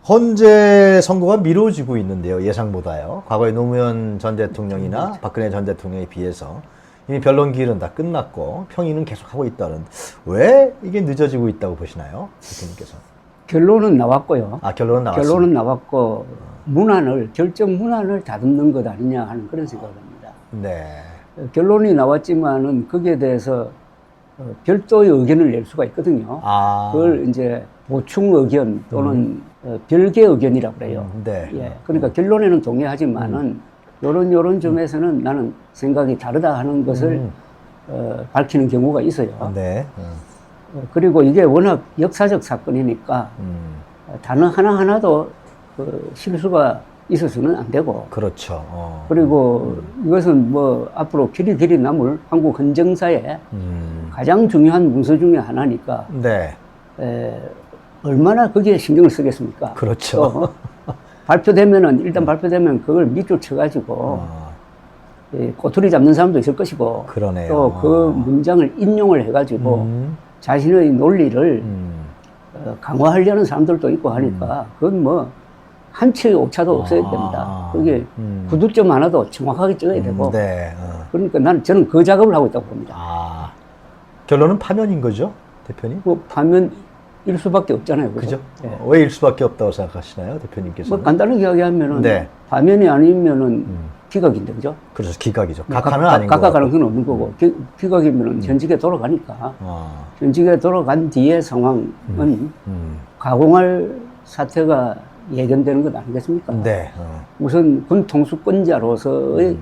헌재 선고가 미뤄지고 있는데요. 예상보다요. 과거에 노무현 전 대통령이나 박근혜 전 대통령에 비해서 이미 변론 기일은 다 끝났고 평의는 계속하고 있다는, 왜 이게 늦어지고 있다고 보시나요? 대표님께서. 결론은 나왔고요. 결론은 나왔습니다. 결론은 나왔고 결정 문안을 다듬는 것 아니냐 하는 그런 생각을 합니다. 네. 결론이 나왔지만은 거기에 대해서 별도의 의견을 낼 수가 있거든요. 그걸 이제 보충 의견 또는 별개 의견이라고 그래요. 네. 예. 그러니까 결론에는 동의하지만은 요런 점에서는 나는 생각이 다르다 하는 것을 밝히는 경우가 있어요. 네. 그리고 이게 워낙 역사적 사건이니까 단어 하나하나도 실수가 있어서는 안 되고. 그렇죠. 그리고 이것은 뭐 앞으로 길이 남을 한국 헌정사의 가장 중요한 문서 중에 하나니까. 네. 얼마나 거기에 신경을 쓰겠습니까? 그렇죠. 일단 발표되면 그걸 밑줄 쳐가지고 꼬투리 잡는 사람도 있을 것이고. 그러네요. 또 그 문장을 인용을 해가지고 자신의 논리를 강화하려는 사람들도 있고 하니까 그건 뭐 한치의 오차도 없어야 됩니다. 그게 구두점 하나도 정확하게 찍어야 되고. 네. 그러니까 저는 그 작업을 하고 있다고 봅니다. 결론은 파면인 거죠, 대표님? 그 파면일 수밖에 없잖아요. 그죠? 예. 왜 일 수밖에 없다고 생각하시나요, 대표님께서? 뭐 간단하게 이야기하면은 네. 파면이 아니면은 기각인데, 그죠? 그렇죠, 기각이죠. 각하는 아닌 거고. 각하가는 건 없는 거고 기각이면은 현직에 돌아가니까. 현직에 돌아간 뒤의 상황은 가공할 사태가 예견되는 것 아니겠습니까? 네. 우선 군 통수권자로서의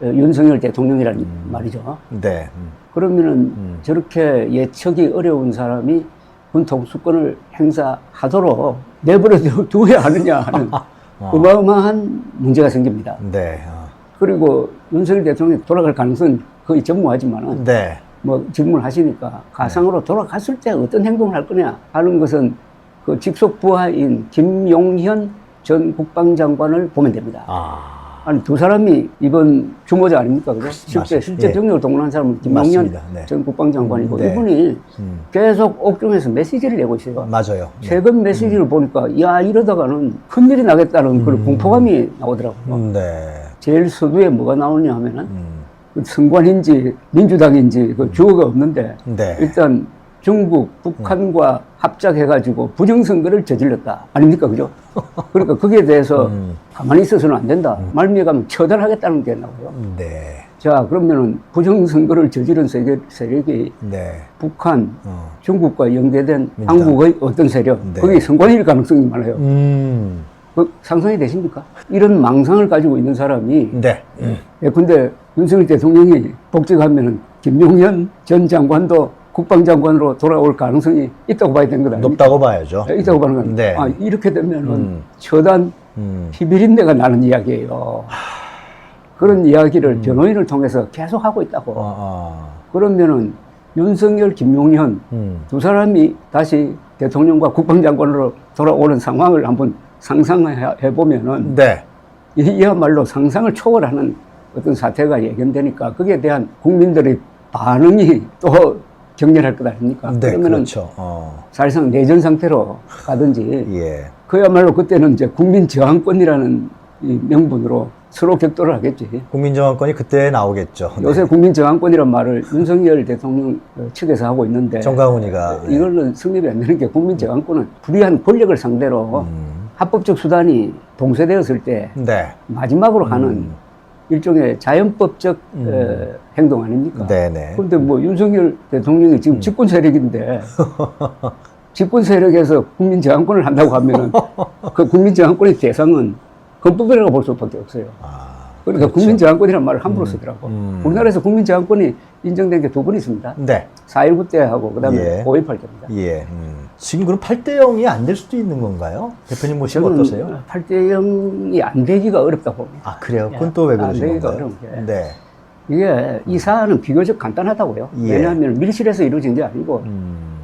윤석열 대통령이라는 말이죠. 네. 그러면은 저렇게 예측이 어려운 사람이 군 통수권을 행사하도록 내버려 두어야 하느냐 하는 어마어마한 문제가 생깁니다. 네. 그리고 윤석열 대통령이 돌아갈 가능성은 거의 전무하지만은 네. 뭐 질문하시니까 가상으로 돌아갔을 때 어떤 행동을 할 거냐 하는 것은 그 직속 부하인 김용현 전 국방장관을 보면 됩니다. 아니 두 사람이 이번 주모자 아닙니까? 그죠? 실제 병력을 동원한 사람은 김용현 네. 전 국방장관이고 네. 이분이 계속 옥중에서 메시지를 내고 있어요. 맞아요. 최근 메시지를 보니까 야 이러다가는 큰일이 나겠다는 그런 공포감이 나오더라고요. 네. 제일 서두에 뭐가 나오냐 하면은 그 선관인지 민주당인지 그 주어가 없는데 네. 일단 중국, 북한과 합작해가지고 부정선거를 저질렀다. 아닙니까? 그죠? 그러니까 거기에 대해서 가만히 있어서는 안 된다. 말미에 가면 처단하겠다는 게 나와요. 네. 자, 그러면은 부정선거를 저지른 세력이 네. 북한, 중국과 연계된 민주당. 한국의 어떤 세력, 네. 거기 선관위일 가능성이 많아요. 그 상상이 되십니까? 이런 망상을 가지고 있는 사람이 네. 근데 윤석열 대통령이 복직하면은 김용현 전 장관도 국방장관으로 돌아올 가능성이 있다고 봐야 되는 것 아닙니까? 높다고 봐야죠. 있다고 봐는 건. 네. 이렇게 되면은 처단 피비린내가 나는 이야기예요. 그런 이야기를 변호인을 통해서 계속 하고 있다고. 그러면은 윤석열, 김용현 두 사람이 다시 대통령과 국방장관으로 돌아오는 상황을 한번 상상해 보면은 네. 이야말로 상상을 초월하는 어떤 사태가 예견되니까 거기에 대한 국민들의 반응이 또 격렬할 것 아닙니까? 네, 그러면은 그렇죠. 사실상 내전 상태로 가든지 예. 그야말로 그때는 이제 국민 저항권이라는 이 명분으로 서로 격돌을 하겠지. 국민정권이 그때 나오겠죠. 요새 국민 저항권이란 말을 윤석열 대통령 측에서 하고 있는데 정강훈이가 이거는 성립이 안 되는 게 국민 저항권은 불의한 권력을 상대로 합법적 수단이 봉쇄되었을 때 네. 마지막으로 하는 일종의 자연법적 행동 아닙니까? 네네. 그런데 뭐 윤석열 대통령이 지금 집권 세력인데 집권 세력에서 국민 저항권을 한다고 하면은 그 국민 저항권의 대상은 헌법이라고 볼 수밖에 없어요. 그러니까 그렇죠. 국민 저항권이라는 말을 함부로 쓰더라고. 우리나라에서 국민 저항권이 인정된 게 두 번 있습니다. 네. 4.19 때하고 그다음에 예. 5.18 때입니다. 예. 지금 그럼 8대 0이 안 될 수도 있는 건가요? 대표님 보시면 저는 어떠세요? 8대 0이 안 되기가 어렵다고 봅니다. 그래요? 그건 또 왜 안 그러신 되기가 건가요? 어려운 게. 네. 이게 이 사안은 비교적 간단하다고요. 예. 왜냐하면 밀실에서 이루어진 게 아니고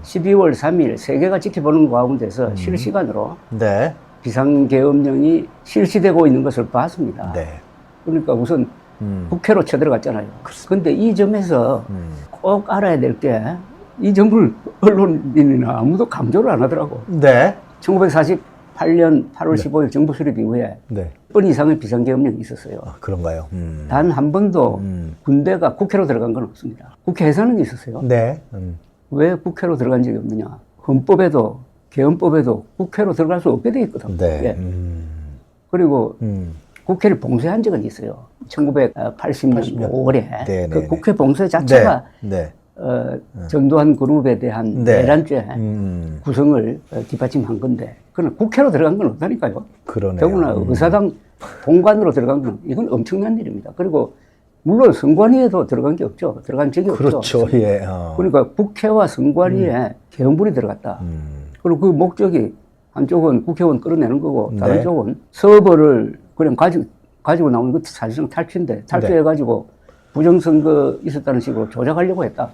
12월 3일 세계가 지켜보는 가운데서 실시간으로 네. 비상계엄령이 실시되고 있는 것을 봤습니다. 네. 그러니까 우선 국회로 쳐들어갔잖아요. 그런데 이 점에서 꼭 알아야 될 게 이 점을 언론인이나 아무도 강조를 안 하더라고. 네. 1940 8년 8월 15일 정부 수립 이후에 네. 10번 이상의 비상계엄령이 있었어요. 아, 그런가요? 단 한 번도 군대가 국회로 들어간 건 없습니다. 국회 해산은 있었어요. 네. 왜 국회로 들어간 적이 없느냐? 헌법에도 계엄법에도 국회로 들어갈 수 없게 돼 있거든. 네. 예. 그리고 국회를 봉쇄한 적은 있어요. 1980년 5월에 네, 그 네, 국회 봉쇄 자체가 네. 전두환 그룹에 대한 네. 내란죄 구성을 뒷받침한 건데 그러나 국회로 들어간 건 없다니까요. 그러네요. 더구나 의사당 본관으로 들어간 건 이건 엄청난 일입니다. 그리고 물론 선관위에도 들어간 게 없죠. 들어간 적이 그렇죠. 없죠. 예. 그러니까 국회와 선관위에 계엄불이 들어갔다. 그리고 그 목적이 한쪽은 국회의원 끌어내는 거고 다른 네. 쪽은 서버를 그냥 가지고 나오는 것도 사실상 탈취인데 탈취해가지고 부정선거 있었다는 식으로 조작하려고 했다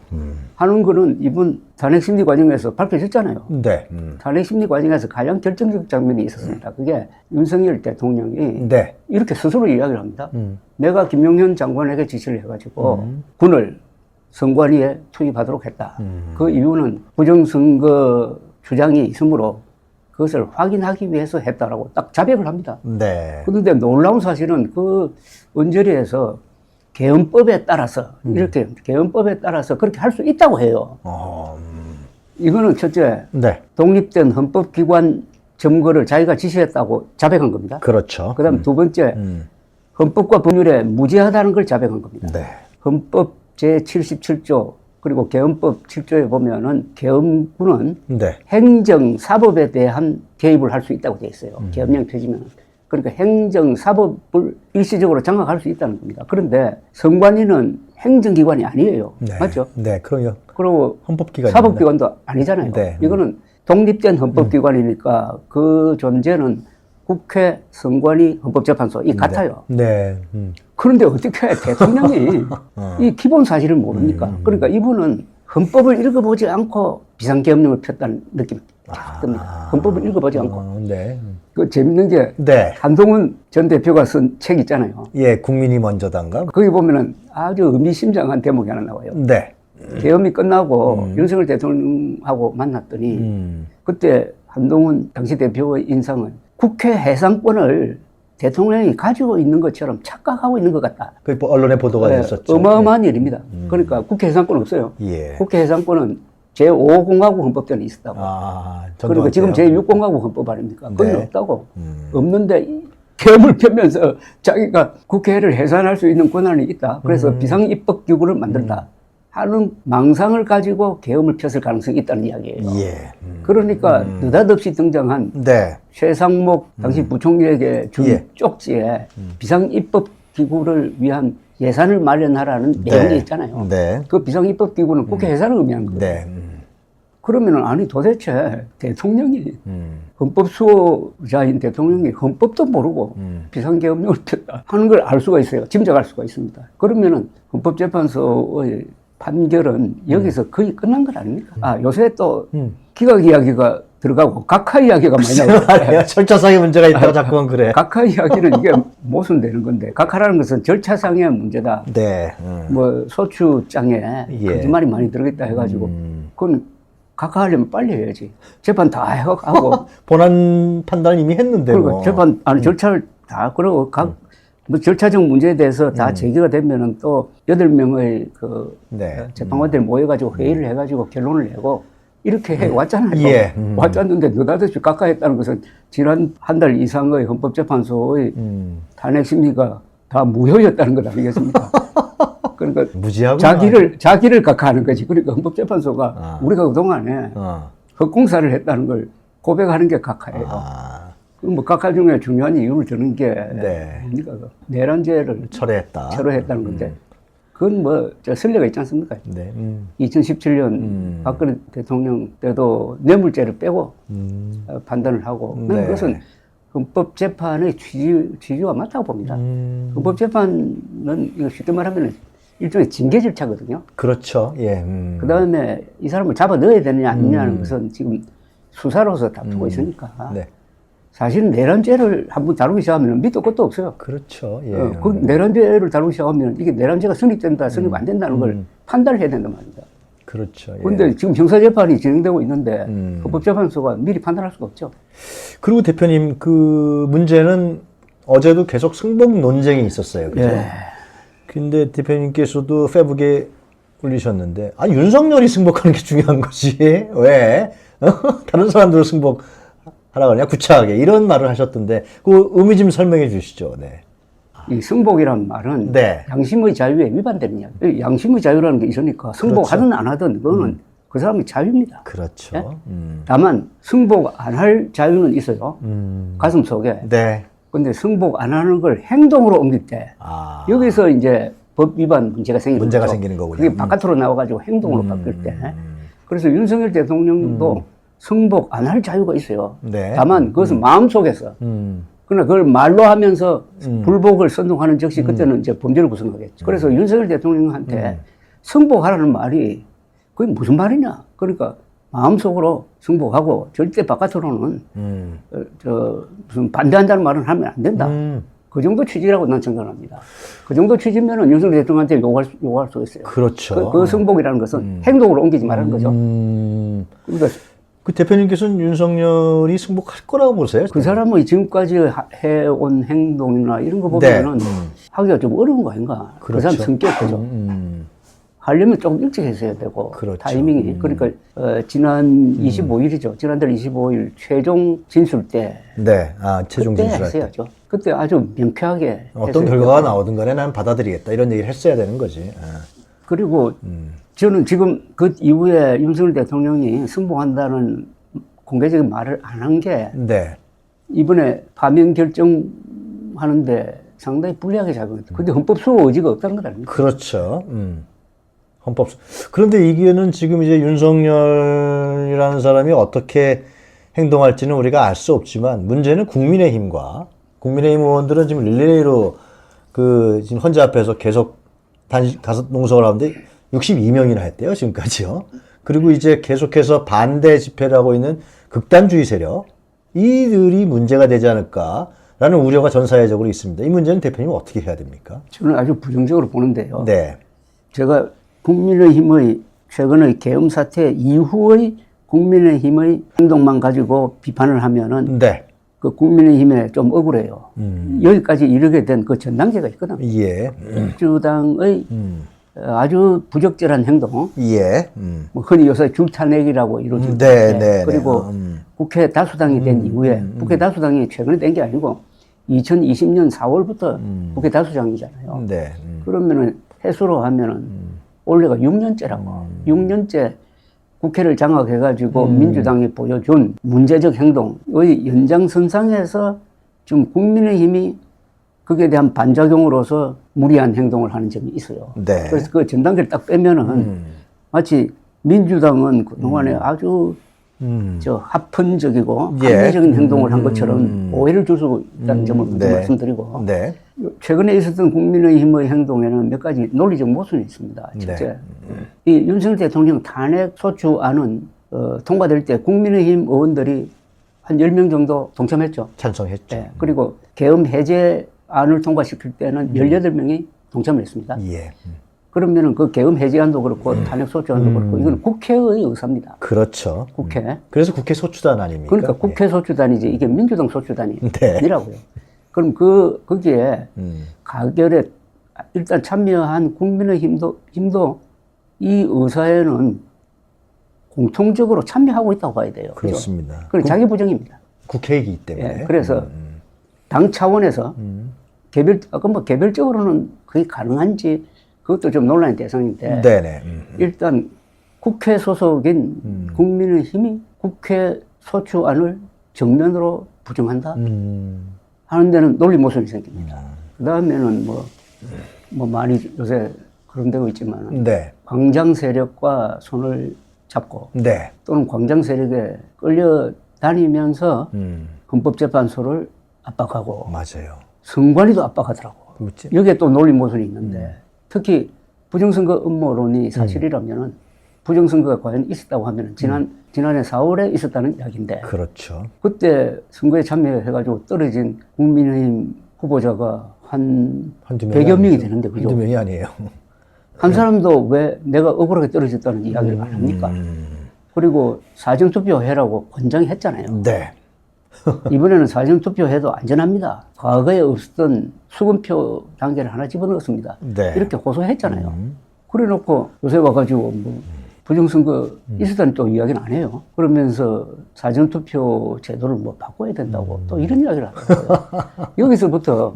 하는 거는 이번 탄핵심리 과정에서 밝혀졌잖아요. 네. 탄핵심리 과정에서 가장 결정적 장면이 있었습니다. 그게 윤석열 대통령이 네. 이렇게 스스로 이야기를 합니다. 내가 김용현 장관에게 지시를 해가지고 군을 선관위에 투입하도록 했다. 그 이유는 부정선거 주장이 있으므로 그것을 확인하기 위해서 했다라고 딱 자백을 합니다. 네. 그런데 놀라운 사실은 그 언저리에서 계엄법에 따라서 이렇게 계엄법에 따라서 그렇게 할 수 있다고 해요. 이거는 첫째 네. 독립된 헌법기관 점거를 자기가 지시했다고 자백한 겁니다. 그렇죠. 그다음 두 번째 헌법과 법률에 무지하다는 걸 자백한 겁니다. 네. 헌법 제77조 그리고 계엄법 7조에 보면은 계엄군은 네. 행정사법에 대한 개입을 할 수 있다고 되어 있어요. 계엄령 펴지면. 그러니까 행정사법을 일시적으로 장악할 수 있다는 겁니다. 그런데 선관위는 행정기관이 아니에요. 네. 맞죠? 네, 그럼요. 그리고 헌법기관이 사법기관도 아니잖아요. 네. 이거는 독립된 헌법기관이니까 그 존재는 국회, 선관위, 헌법재판소 이 같아요. 네. 그런데 어떻게 대통령이 이 기본 사실을 모릅니까? 그러니까 이분은 헌법을 읽어보지 않고 비상계엄령을 폈다는 느낌이 딱 듭니다. 헌법을 읽어보지 않고. 네. 그 재밌는 게 네. 한동훈 전 대표가 쓴 책 있잖아요. 예, 국민이 먼저단가? 거기 보면은 아주 의미심장한 대목이 하나 나와요. 네. 계엄이 끝나고 윤석열 대통령하고 만났더니 그때 한동훈 당시 대표의 인상은 국회 해산권을 대통령이 가지고 있는 것처럼 착각하고 있는 것 같다. 그 언론에 보도가 네, 됐었죠. 어마어마한 일입니다. 그러니까 국회 해산권 없어요. 예. 국회 해산권은 제5공화국 헌법 때는 있었다고. 그리고 지금 제6공화국 헌법 아닙니까? 그건 네. 없다고. 없는데 계엄을 펴면서 자기가 국회를 해산할 수 있는 권한이 있다. 그래서 비상입법기구를 만든다. 하는 망상을 가지고 계엄을 폈을 가능성이 있다는 이야기예요. 예. 그러니까 느닷없이 등장한 네. 최상목 당시 부총리에게 준 예. 쪽지에 비상입법기구를 위한 예산을 마련하라는 내용이 있잖아요. 네. 그 비상입법기구는 국회 해산을 의미하는 거예요. 네. 그러면 아니 도대체 대통령이 헌법 수호자인 대통령이 헌법도 모르고 비상계엄령을 폈다 하는 걸 알 수가 있어요. 짐작할 수가 있습니다. 그러면은 헌법재판소의 판결은 여기서 거의 끝난 것 아닙니까? 아, 요새 또 기각 이야기가 들어가고 각하 이야기가 많이 나와요. 절차상의 문제가 있다고 자꾸만 그래. 각하 이야기는 이게 모순되는 건데 각하라는 것은 절차상의 문제다. 네. 뭐 소추장에 예. 거짓말이 많이 들어있다 해가지고 그건 각하하려면 빨리 해야지. 재판 다 하고 본안 판단 이미 했는데 그리고 뭐. 재판 아니 절차를 다 그러고 뭐 절차적 문제에 대해서 다 제기가 되면은 또 8명의 그 네. 재판관들 모여가지고 회의를 해가지고 결론을 내고 이렇게 해 왔잖아요. 예. 왔었는데 느닷없이 각하했다는 것은 지난 한 달 이상의 헌법재판소의 탄핵 심리가 다 무효였다는 것 아니겠습니까? 그러니까 무지하고 자기를 각하하는 거지. 그러니까 헌법재판소가 우리가 그동안에 헛공사를 했다는 걸 고백하는 게 각하예요. 뭐 각하 중에 중요한 이유를 드는 게 네. 뭡니까? 내란죄를 철회했다는 건데 그건 뭐 저 선례가 있지 않습니까? 네. 2017년 박근혜 대통령 때도 뇌물죄를 빼고 판단을 하고 네. 그것은 헌법재판의 취지와 맞다고 봅니다. 헌법재판은 이거 쉽게 말하면 일종의 징계 절차거든요. 그렇죠. 예. 그 다음에 이 사람을 잡아 넣어야 되느냐 아니냐는 것은 지금 수사로서 다투고 있으니까. 네. 사실은 내란죄를 한번 다루기 시작하면 밑도 끝도 없어요. 그렇죠. 예. 그 내란죄를 다루기 시작하면 이게 내란죄가 성립된다, 성립 안 된다는 걸 판단을 해야 된단 말입니다. 그렇죠. 예. 그런데 지금 형사재판이 진행되고 있는데 헌법재판소가 미리 판단할 수가 없죠. 그리고 대표님 그 문제는 어제도 계속 승복 논쟁이 있었어요. 그죠? 예. 근데 대표님께서도 페북에 올리셨는데 아 윤석열이 승복하는 게 중요한 거지 왜 다른 사람들 승복하라 그러냐 구차하게 이런 말을 하셨던데 그 의미 좀 설명해 주시죠. 네. 이 승복이란 말은 네. 양심의 자유에 위반되는 이야기. 양심의 자유라는 게 있으니까 승복하든 그렇죠. 안 하든 그거는 그 사람의 자유입니다. 그렇죠. 예? 다만 승복 안 할 자유는 있어요. 가슴 속에. 네. 근데 승복 안 하는 걸 행동으로 옮길 때 아. 여기서 이제 법 위반 문제가 생기는 문제가 거죠. 생기는 거군요. 그게 바깥으로 나와가지고 행동으로 바뀔 때. 그래서 윤석열 대통령도 승복 안 할 자유가 있어요. 네. 다만 그것은 마음속에서. 그러나 그걸 말로 하면서 불복을 선동하는 즉시 그때는 이제 범죄를 구성하겠죠. 그래서 윤석열 대통령한테 승복하라는 말이 그게 무슨 말이냐. 그러니까 마음속으로 승복하고 절대 바깥으로는 무슨 반대한다는 말은 하면 안 된다. 그 정도 취지라고 난 생각합니다. 그 정도 취지면은 윤석열 대통령한테 요구할 수 있어요. 그렇죠. 그 승복이라는 것은 행동으로 옮기지 말라는 거죠. 그러니까 그 대표님께서는 윤석열이 승복할 거라고 보세요? 그 사람의 지금까지 해온 행동이나 이런 거 보면은 하기가 좀 어려운 거 아닌가. 그렇죠. 그 사람 성격 그죠. 하려면 조금 일찍 했어야 되고 그렇죠. 타이밍이 그러니까 지난 25일이죠. 지난달 25일 최종 진술 때 네, 최종 그때 진술할 때 했어야죠. 그때 아주 명쾌하게 어떤 결과가 나오든 간에 난 받아들이겠다 이런 얘기를 했어야 되는 거지. 그리고 저는 지금 그 이후에 윤석열 대통령이 승복한다는 공개적인 말을 안 한 게 네. 이번에 파면 결정하는데 상당히 불리하게 작용했다. 근데 헌법수호 의지가 없다는 것 아닙니까? 그렇죠. 헌법. 그런데 이게는 지금 이제 윤석열이라는 사람이 어떻게 행동할지는 우리가 알 수 없지만 문제는 국민의힘과 국민의힘 의원들은 지금 릴레이로 그 지금 헌재 앞에서 계속 다섯 농성을 하는데 62명이나 했대요, 지금까지요. 그리고 이제 계속해서 반대 집회를 하고 있는 극단주의 세력, 이들이 문제가 되지 않을까라는 우려가 전 사회적으로 있습니다. 이 문제는 대표님 어떻게 해야 됩니까? 저는 아주 부정적으로 보는데요. 네. 제가 국민의힘의 최근의 계엄 사태 이후의 국민의힘의 행동만 가지고 비판을 하면은 네. 그 국민의힘에 좀 억울해요. 여기까지 이르게 된 그 전단계가 있거든. 예. 민주당의 아주 부적절한 행동, 예. 뭐 흔히 요새 줄타내기라고 이루어지고 네, 네, 그리고 네. 국회 다수당이 된 이후에 국회 다수당이 최근에 된 게 아니고 2020년 4월부터 국회 다수당이잖아요. 네. 그러면은 해수로 하면은 올해가 6년째라고 6년째 국회를 장악해가지고 민주당이 보여준 문제적 행동의 연장선상에서 지금 국민의힘이 거기에 대한 반작용으로서 무리한 행동을 하는 점이 있어요. 네. 그래서 그 전단계를 딱 빼면은 마치 민주당은 그동안에 아주 합헌적이고 예. 합리적인 행동을 한 것처럼 오해를 줄 수 있다는 점을 먼저 네. 말씀드리고 네. 최근에 있었던 국민의힘의 행동에는 몇 가지 논리적 모순이 있습니다. 첫째, 이 윤석열 대통령 탄핵 소추안은 통과될 때 국민의힘 의원들이 한 10명 정도 동참했죠. 찬성했죠. 네. 그리고 계엄 해제안을 통과시킬 때는 18명이 동참을 했습니다. 예. 그러면은 그 계엄 해제안도 그렇고 탄핵 소추안도 그렇고 이건 국회의 의사입니다. 그렇죠. 국회. 그래서 국회 소추단 아닙니까? 그러니까 국회 소추단이지 이게 민주당 소추단이 네. 아니라고요. 그럼 거기에 가결에 일단 참여한 국민의힘도 이 의사에는 공통적으로 참여하고 있다고 봐야 돼요. 그렇습니다. 그죠? 그건 자기 부정입니다. 국회이기 때문에. 예, 그래서 당 차원에서 개별적으로는 그게 가능한지 그것도 좀 논란의 대상인데 네네. 일단 국회 소속인 국민의힘이 국회 소추안을 정면으로 부정한다 하는 데는 논리 모순이 생깁니다. 그 다음에는 뭐 많이 요새 그런 데고 있지만 네. 광장 세력과 손을 잡고 네. 또는 광장 세력에 끌려다니면서 헌법재판소를 압박하고 맞아요. 선관위도 압박하더라고. 그렇지. 여기에 또 논리 모순이 있는데 특히 부정선거 음모론이 사실이라면은 부정선거가 과연 있었다고 하면은 지난해 4월에 있었다는 이야기인데 그렇죠. 그때 선거에 참여해가지고 떨어진 국민의힘 후보자가 한 한두 명이 100여 명이 아니죠. 되는데 그죠? 한두 명이 아니에요. 한 사람도 왜 내가 억울하게 떨어졌다는 이야기를 안 합니까? 그리고 사전투표 해라고 권장했잖아요. 네. 이번에는 사전투표 해도 안전합니다. 과거에 없었던 수금표 단계를 하나 집어넣었습니다. 네. 이렇게 호소했잖아요. 그래 놓고 요새 와가지고 뭐 부정선거 있었다는 또 이야기는 안 해요. 그러면서 사전투표 제도를 뭐 바꿔야 된다고 또 이런 이야기를 하더라고요. 여기서부터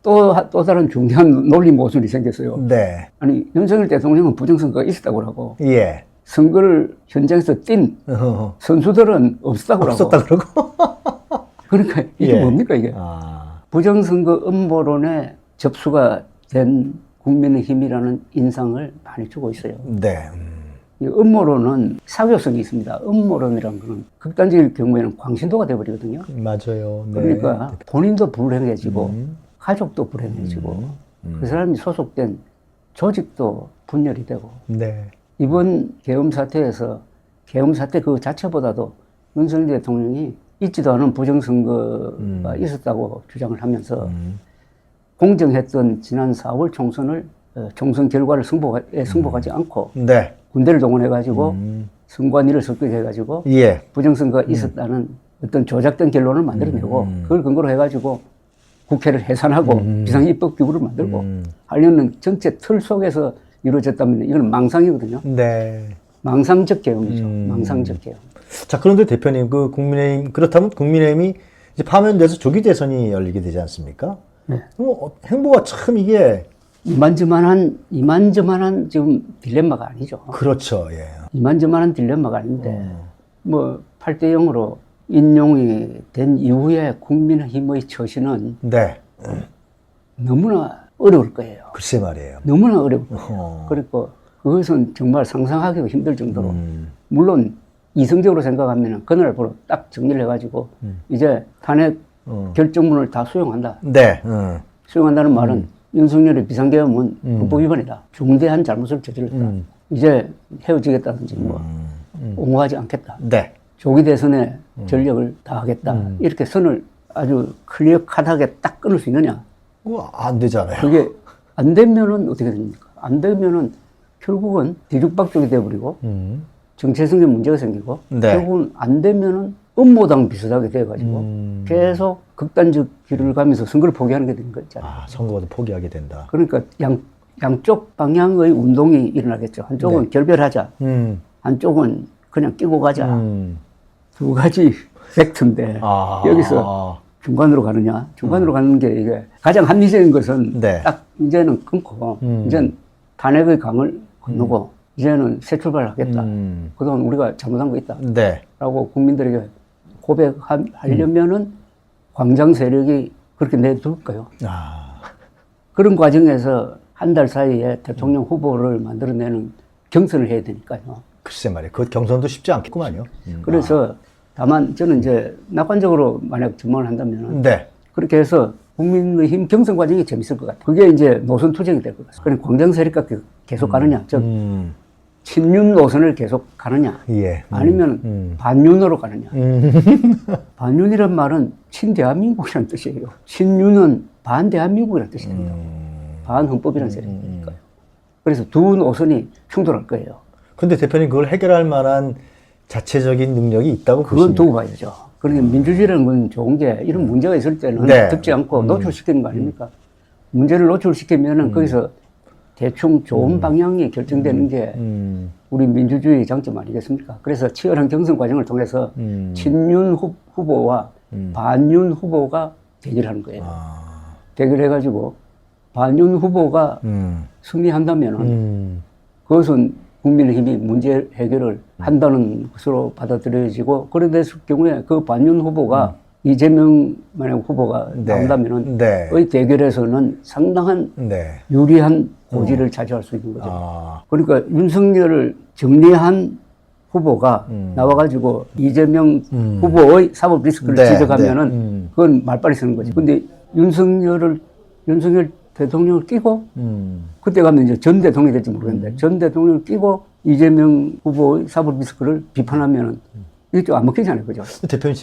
또 다른 중대한 논리 모순이 생겼어요. 네. 아니 윤석열 대통령은 부정선거가 있었다고 하고 예. 선거를 현장에서 뛴 선수들은 없었다고 하고. 없었다 그러고. 그러니까 이게 예. 뭡니까 이게. 부정선거 음모론에 접수가 된 국민의힘이라는 인상을 많이 주고 있어요. 네. 이 음모론은 사교성이 있습니다. 음모론이라는 거는 극단적일 경우에는 광신도가 돼버리거든요. 맞아요. 네. 그러니까 본인도 불행해지고 가족도 불행해지고 그 사람이 소속된 조직도 분열이 되고 네. 이번 계엄 사태에서 계엄 사태 그 자체보다도 윤석열 대통령이 있지도 않은 부정선거가 있었다고 주장을 하면서 공정했던 지난 4월 총선을 총선 결과를 승복하지 않고 네. 군대를 동원해가지고 선관위를 설득해가지고 예. 부정선거가 있었다는 어떤 조작된 결론을 만들어내고 그걸 근거로 해가지고 국회를 해산하고 비상입법기구를 만들고 하려는 정책 틀 속에서 이루어졌다면 이건 망상이거든요. 네. 망상적 계엄이죠. 망상적 계엄. 자, 그런데 대표님, 그 국민의힘, 그렇다면 국민의힘이 이제 파면돼서 조기 대선이 열리게 되지 않습니까? 네. 행보가 참 이게. 이만저만한 지금 딜레마가 아니죠. 그렇죠, 예. 이만저만한 딜레마가 아닌데, 뭐, 8대 0으로 인용이 된 이후에 국민의힘의 처신은 네. 너무나 어려울 거예요. 글쎄 말이에요. 너무나 어려울 거예요. 그리고 그것은 정말 상상하기도 힘들 정도로, 물론 이성적으로 생각하면 그날부로 딱 정리를 해가지고, 이제 탄핵 결정문을 다 수용한다. 네. 수용한다는 말은 윤석열의 비상계엄은 헌법 위반이다. 중대한 잘못을 저질렀다. 이제 헤어지겠다든지 뭐 옹호하지 않겠다. 네. 조기 대선에 전력을 다하겠다. 이렇게 선을 아주 클리어컷하게 딱 끊을 수 있느냐? 안 되잖아요. 그게 안 되면은 어떻게 됩니까? 안 되면은 결국은 뒤죽박죽이 돼버리고 정체성에 문제가 생기고 네. 결국은 안 되면은 음모당 비슷하게 돼가지고 계속 극단적 길을 가면서 선거를 포기하는 게 되는 거 있잖아요. 선거도 포기하게 된다. 그러니까 양쪽 방향의 운동이 일어나겠죠. 한쪽은 네. 결별하자. 한쪽은 그냥 끼고 가자. 두 가지 벡터인데 여기서 중간으로 가느냐. 중간으로 가는 게 이게 가장 합리적인 것은 네. 딱 이제는 끊고 이제는 탄핵의 강을 건너고 이제는 새 출발을 하겠다. 그동안 우리가 잘못한 거 있다. 네. 라고 국민들에게 고백하려면은 광장 세력이 그렇게 내둘까요? 그런 과정에서 한 달 사이에 대통령 후보를 만들어내는 경선을 해야 되니까요. 글쎄 말이에요. 그 경선도 쉽지 않겠구만요. 그래서 다만 저는 이제 낙관적으로 만약 전망을 한다면 네. 그렇게 해서 국민의힘 경선 과정이 재밌을 것 같아요. 그게 이제 노선 투쟁이 될 것 같아요. 그럼 광장 세력과 계속 가느냐, 즉 친윤 노선을 계속 가느냐, 예. 아니면 반윤으로 가느냐. 반윤이란 말은 친대한민국이라는 뜻이에요. 친윤은 반대한민국이라는 뜻이 됩니다. 반헌법이라는 세력이니까요. 그래서 두 노선이 충돌할 거예요. 근데 대표님 그걸 해결할 만한 자체적인 능력이 있다고 그건 보십니까? 두고 봐야죠. 그러니까 민주주의라는 건 좋은 게 이런 문제가 있을 때는 네. 듣지 않고 노출시키는 거 아닙니까? 문제를 노출시키면은 거기서 대충 좋은 방향이 결정되는 게 우리 민주주의 장점 아니겠습니까? 그래서 치열한 경선 과정을 통해서 친윤 후보와 반윤 후보가 대결하는 거예요. 대결해가지고 반윤 후보가 승리한다면은 그것은 국민의힘이 문제 해결을 한다는 것으로 받아들여지고 그런 경우에 그 반윤 후보가 이재명 만약 후보가 나온다면은 의 대결에서는 상당한 유리한 고지를 차지할 수 있는 거죠. 그러니까 윤석열을 정리한 후보가 나와가지고 이재명 후보의 사법 리스크를 지적하면은 그건 말빨이 쓰는 거지. 근데 윤석열 대통령을 끼고 그때 가면 이제 전 대통령이 될지 모르겠는데 전 대통령을 끼고 이재명 후보의 사법 리스크를 비판하면은 이게 좀 안 먹히잖아요. 그죠? 대표님,